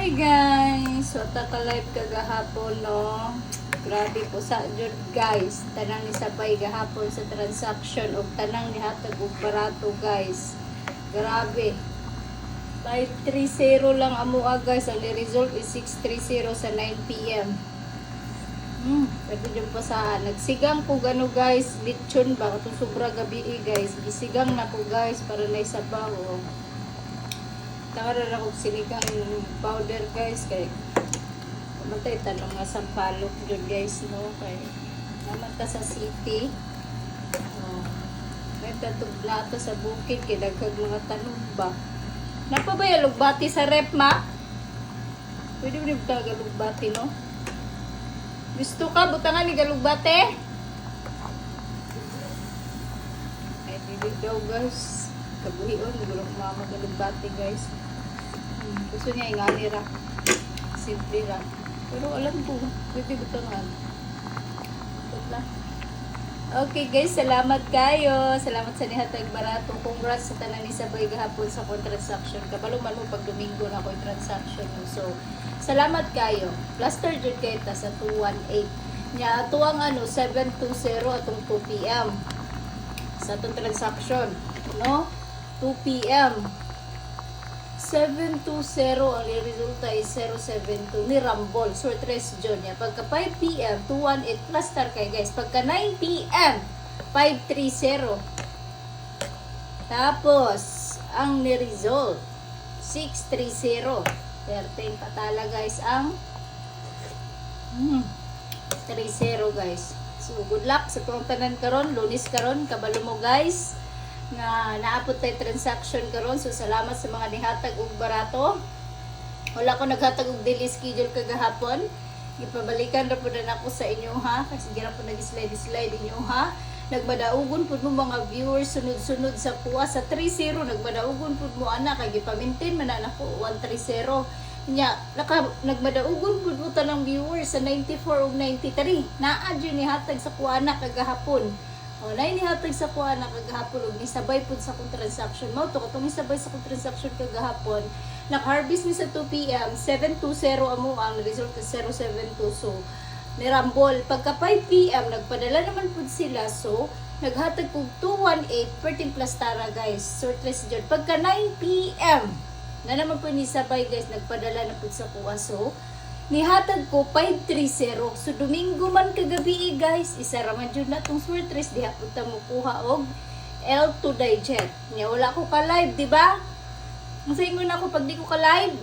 Hi guys! So, taka-live kagahapon, no? Grabe po sa jud guys. Tanang ni sabay gahapon sa transaction o tanang ni hatag og barato guys. Grabe. 530 lang amuha guys. Ang result is 630 sa 9 p.m. Sabi dyan pa sa nagsigang ko gano guys. Lechon ba? Ito sobra gabi guys. Gisigang na ko guys para na isabaw. Tara na kong sinigang powder guys kay kamatay tanong nga sampalok dyan guys no kay naman ta sa city may tatog nato sa bukid kay daghag mga tanong ba napabaya lugbati sa rep ma pwede mo nito galugbati no gusto ka butangan ni galugbati ay bibig daw guys kabuhion gulo mama galugbati guys gusto niya ingani ra simple ra pero alam ko pwede butangan okay guys salamat kayo salamat sa nihatag barato congrats sa tanan ni sabay gahapon sa transaction kabalo man mo pag domingo na ko transaction so salamat kayo plaster jud kay ta sa 218 nya tuwang 720 atong 2 PM sa atong transaction no 2 PM 720 ang resulta is 072 ni Rambol short rest John niya pagka 5 PM 218 plus star kay guys pagka 9 PM 530 tapos ang ni result 630 13 patala guys ang 30 guys so good luck sa tuwang tanan karon lunis karon kabalo mo guys nga naapot tay transaction karon so salamat sa mga nihatag og barato wala ko naghatag og daily schedule kagahapon gipabalikan ra pud nako sa inyo ha kasi gira po nag-slide inyo ha nagmadaugon pud mo mga viewers sunod-sunod sa puwa sa 30 nagmadaugon pud mo ana kay gipamintin man nako 130 nya nagmadaugon pud mo tanang viewers sa 94 ug 93 naa jud ni hatag sa kuana kagahapon na inihatag sa kuha na kagahapon og nisabay pud sa akong transaction mo to katong nisabay sa akong transaction kagahapon nag-harvest ni sa 2 PM 720 amo ang result is 072 so nirambol pagka 5 PM nagpadala naman pud sila so naghatag og 218 13 plus tara guys sortless jud pagka 9 PM na naman pud nisabay guys nagpadala na pud sa kuha so nihatag ko 530 so Domingo man kagabi guys isa raman jud na tong sortress diha punta mo kuha og L2 digest nya wala ko ka live di ba ang sa ingon ako pag di ko ka live